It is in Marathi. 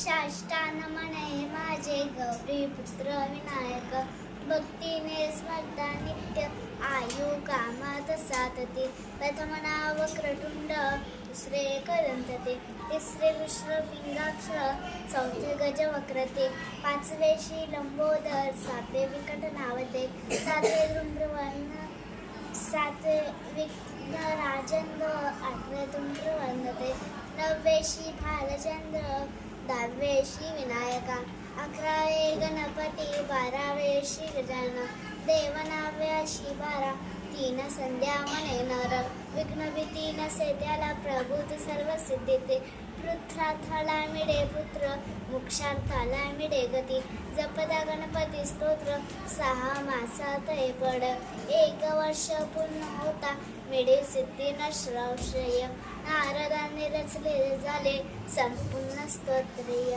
साष्टांग म्हणे माझे गौरी पुत्र विनायक, भक्तीने स्मरता नित्य आयु कामात सातते. प्रथम नाव वक्रतुंड, दुसरे करंतते, तिसरे विश्वपिंगाक्ष, चौथे गजवक्रते, पाचवे श्री लंबोदर, सातवे विकट नावते, सातवे धूम्रवर्ण, सातवे विघ्नराजंद्र, आठवे धूम्रवर्णते, नववे श्री भालचंद्र, दहावे श्री विनायका, अकरावे गणपती, बारावे श्री गजानन, देवनाव्या श्री बारा, तीन संध्या म्हणे नर, विघ्नभीती नसे त्याला प्रभूत सर्व सिद्धीते, पृथ्रार्थाला मिळे पुत्र, मोक्षार्थाला मिळे गती, जपदा गणपती स्तोत्र, 6 मासात हे पड, 1 वर्ष पूर्ण होता मिळे सिद्धी नश्रय, नारदाने रचले झाले संपूर्ण स्तोत्रिय.